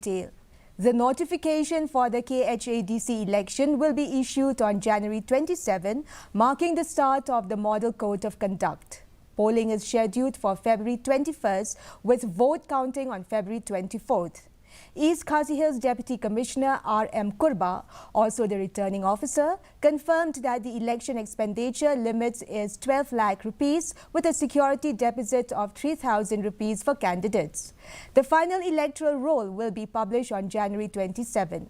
detail. The notification for the Khadc election will be issued on January 27, marking the start of the Model Code of Conduct. Polling is scheduled for February 21st, with vote counting on February 24th. East Khasi Hills Deputy Commissioner R.M. Kurba, also the returning officer, confirmed that the election expenditure limit is 12 lakh rupees with a security deposit of 3,000 rupees for candidates. The final electoral roll will be published on January 27.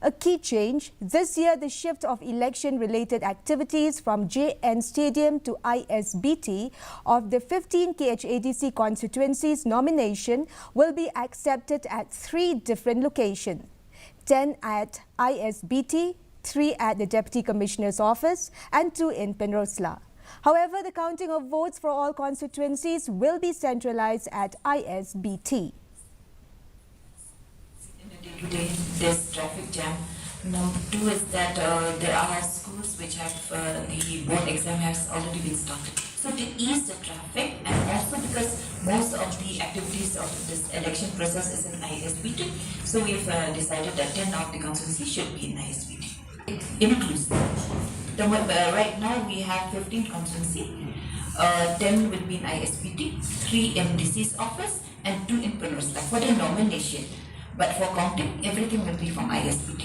A key change, this year the shift of election-related activities from JN Stadium to ISBT of the 15 Khadc constituencies nomination will be accepted at 3 different locations, 10 at ISBT, 3 at the Deputy Commissioner's office and 2 in Penrosla. However, the counting of votes for all constituencies will be centralized at ISBT. Today, there's traffic jam. Number 2 is that there are schools which have the board exam has already been started. So to ease the traffic, and also because most of the activities of this election process is in ISBT, so we've decided that 10 of the constituencies should be in ISBT. Inclusive. Right now we have 15 constituencies. 10 will be in ISBT, 3 in DC's office, and 2 in Penrosla for the nomination. But for counting, everything will be from ISBT.